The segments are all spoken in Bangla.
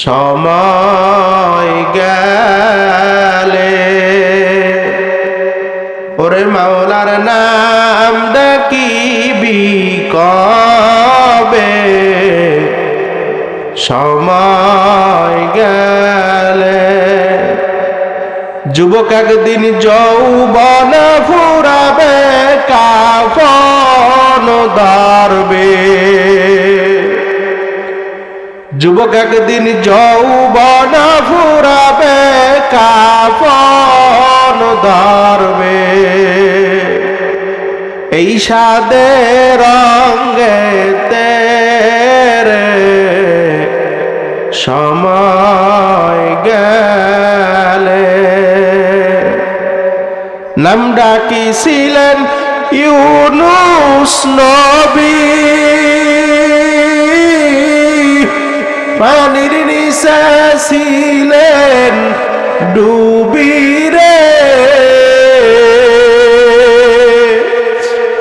সময় গেলে ওরে মাওলার নাম ডাকিবি কবে সময় গেলে যুবক একদিন যৌবন ফুরাবে কাফন ধরবে যুবক একদিন যৌবন ফুরাবে কাফন ধরবে এই সাদের রঙে তেরে সময় গেলে নাম ডাকিছিলেন ইউনুস নবী পানির নিচে ছিলেন ডুবি রে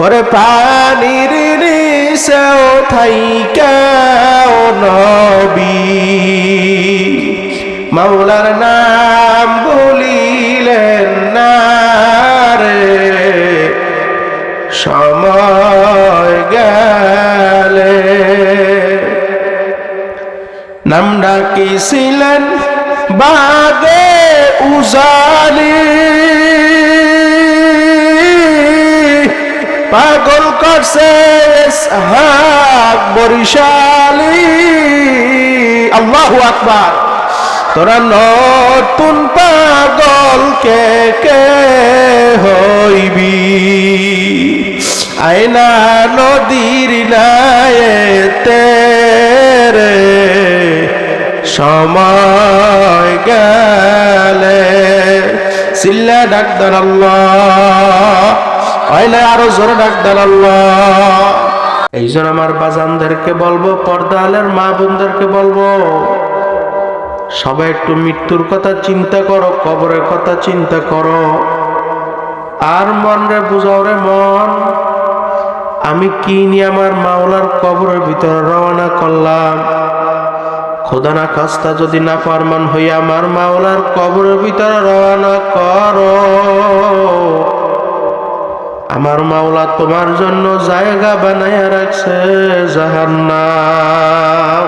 ওরে পানির নিচেও থাইকাও নবী মাওলার নাম বলিলেন না রে সময় গেলে নাম ডাকিছিলেন বাগে উজালি পাগল করছে হাক বরিশালী আল্লাহু আকবার তোরা নতুন পাগল কে কে হইবি আয়না নদীর নায়েতে রে সময় গেলে চিল্লা ডাক দেন আল্লাহ আয়না আরো জোরে ডাক দেন আল্লাহ এইজন আমার বাজানদেরকে বলবো পর্দালের মা বোনদেরকে বলবো সবাই একটু মৃত্যুর কথা চিন্তা করো কবরের কথা চিন্তা করো আর মন রে বুঝাও রে মন আমি কি নিয়ে আমার মাওলার কবরের ভিতরে রওনা করলাম খোদা না খাস্তা যদি না ফরমান হইয়া আমার মাওলার কবরের ভিতরে রওনা করো আমার মাওলা তোমার জন্য জায়গা বানাইয়া রাখছে জাহান্নাম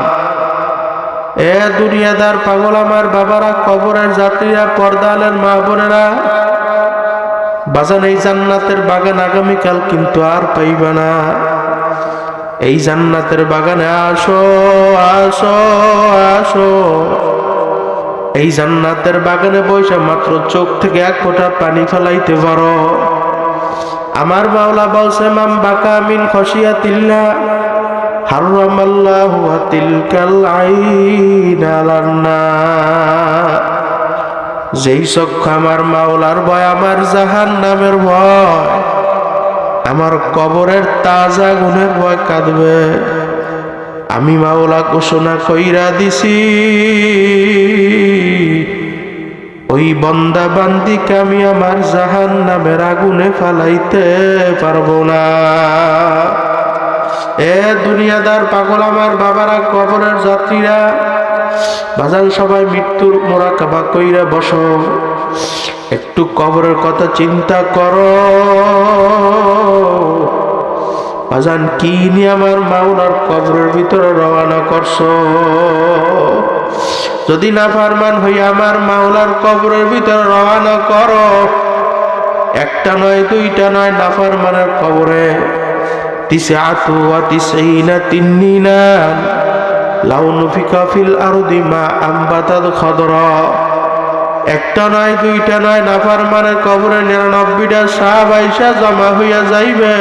এ দুনিয়াদার পাগল আমার বাবারা কবরের যাত্রীরা পর্দালের মা বোনেরা বাজান এই জান্নাতের বাগান আগামীকাল কিন্তু আর পাইবা না এই জান্নাতের বাগানে আসো আসো আসো এই জান্নাতের বাগানে বসে মাত্র চোখ থেকে এক ফোঁটা পানি ফেলাইতে পারো আমার মাওলা বলছে মাম বাকা মিন খশিয়াতিল্লাহ হারামাল্লাহু তিলকাল আইন আলান নার যেই চক্ষু আমার মাওলার ভয় আমার জাহান্নামের ভয় আমার কবরের তাজা গুণের ভয় কাঁদবে আমি মাওলা ঘোষণা কইরা দিছি ওই বন্দা বান্দিকে আমি আমার জাহান্নামের আগুনে ফালাইতে পারবো না এ দুনিয়াদার পাগল আমার বাবারা কবরের যাত্রীরা বাজান সবাই মৃত্যুর মোরাকাবা কইরা বসো একটু কবরের কথা চিন্তা করো বাজান কি নিয়ে আমার মাওলার কবরের ভিতরে রওনা করছো যদি না ফারমান হইয়া আমার মাওলার কবরের ভিতরে রওনা করো একটা নয় দুইটা নয় নাফরমানের কবরে তিসআতু ওয়া তিসঈনা তিন্নিনান লাউ নুফিকা ফিল আরদি মা আমবাতাত খাদরা একটা নয় দুইটা নয় নাফরমানের কবরে 99টা সাপ আইসা জমা হইয়া যাইবে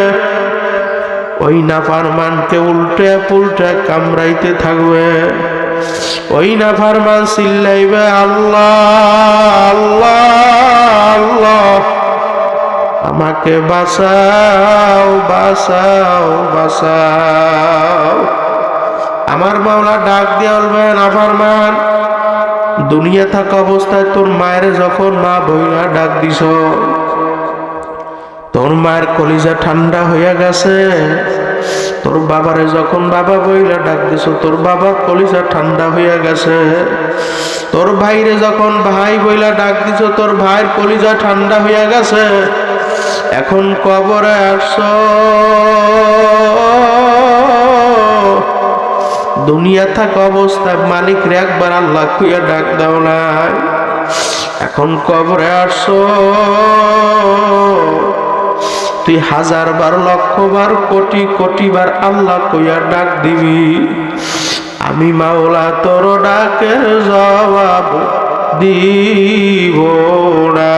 ওই নাফরমানকে উল্টে পুল্টে কামড়াইতে থাকবে ওই নাফরমান চিল্লাইবে আল্লাহ আল্লাহ আল্লাহ আমাকে বাঁচাও বাঁচাও বাঁচাও আমার মাওলা ডাক দিয়ে বলবে নাফরমান দুনিয়া থাকা অবস্থায় তোর মায়ের যখন মা বইলা ডাক দিছ তোর মায়ের কলিজা ঠান্ডা হইয়া গেছে, তোর বাবারে যখন বাবা বইলা ডাক দিছ তোর বাবার কলিজা ঠান্ডা হইয়া গেছে, তোর ভাইরে যখন ভাই বইলা ডাক দিছ তোর ভাইয়ের কলিজা ঠান্ডা হইয়া গেছে। এখন কবরে আসছ, দুনিয়া থাকা অবস্থায় মালিক রে একবার আল্লাহ খুইয়া ডাক দাও নাই। এখন কবরে আসছ, তুই 1000 বার 1,00,000 বার কোটি কোটি বার আল্লাহ কইয়া ডাক দিবি, আমি মাওলা তোর ডাকের জবাব দিব না।